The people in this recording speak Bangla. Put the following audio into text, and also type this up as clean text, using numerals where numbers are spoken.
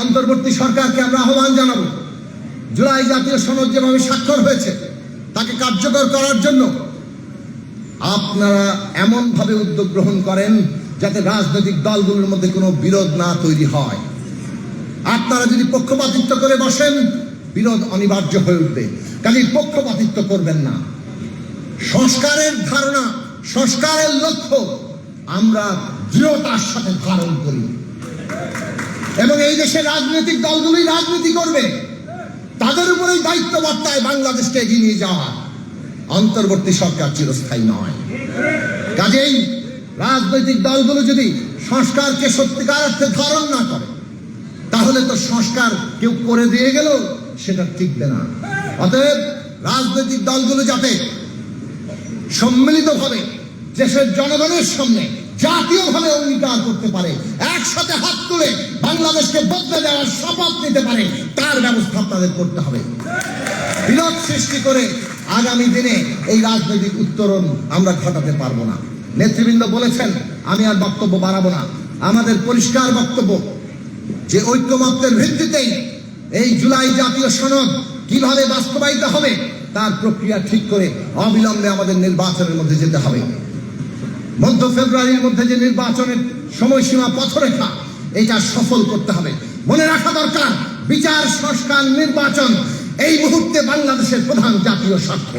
অন্তর্বর্তী সরকারকে আমরা আহ্বান জানাবো, জুলাই জাতীয় সনদ যেভাবে স্বাক্ষর হয়েছে তাকে কার্যকর করার জন্য আপনারা এমনভাবে উদ্যোগ গ্রহণ করেন যাতে রাজনৈতিক দলগুলোর মধ্যে কোনো বিরোধ না তৈরি হয়। আপনারা যদি পক্ষপাতিত্ব করে বসেন, বিরোধ অনিবার্য হয়ে উঠবে। কাজেই পক্ষপাতিত্ব করবেন না। সংস্কারের ধারণা, সংস্কারের লক্ষ্য আমরা দৃঢ়তার সাথে ধারণ করি এবং এই দেশের রাজনৈতিক দলগুলোই রাজনীতি করবে, তাদের উপরেই দায়িত্ব বর্তায় বাংলাদেশকে এগিয়ে নিয়ে যাওয়া। অন্তর্বর্তী সরকার চিরস্থায়ী নয়। কাজেই রাজনৈতিক দলগুলো যদি সংস্কারকে সত্যিকার অর্থে ধারণ না করে, তাহলে তো সংস্কার কেউ করে দিয়ে গেল সেটা টিকবে না। অতএব রাজনৈতিক দলগুলো যাতে সম্মিলিতভাবে দেশের জনগণের সামনে জাতীয়ভাবে অঙ্গীকার করতে পারে, একসাথে হাত তুলে বাংলাদেশকে বদলে দেওয়ার শপথ নিতে পারে, তার ব্যবস্থা আপনাদের করতে হবে। বিরোধ সৃষ্টি করে আগামী দিনে এই রাজনৈতিক উত্তরণ আমরা ঘটাতে পারবো না। নেতৃবৃন্দ বলেছেন, আমি আর বক্তব্য বাড়াবো না। আমাদের পরিষ্কার বক্তব্য যে ঐক্যমত্যের ভিত্তিতেই এই জুলাই জাতীয় সনদ কিভাবে বাস্তবায়িত হবে তার প্রক্রিয়া ঠিক করে অবিলম্বে আমাদের নির্বাচনের মধ্যে যেতে হবে। মধ্য ফেব্রুয়ারির মধ্যে যে নির্বাচনের সময়সীমা পথরেখা, এটা সফল করতে হবে। মনে রাখা দরকার, বিচার, সংস্কার, নির্বাচন এই মুহূর্তে বাংলাদেশের প্রধান জাতীয় স্বার্থ।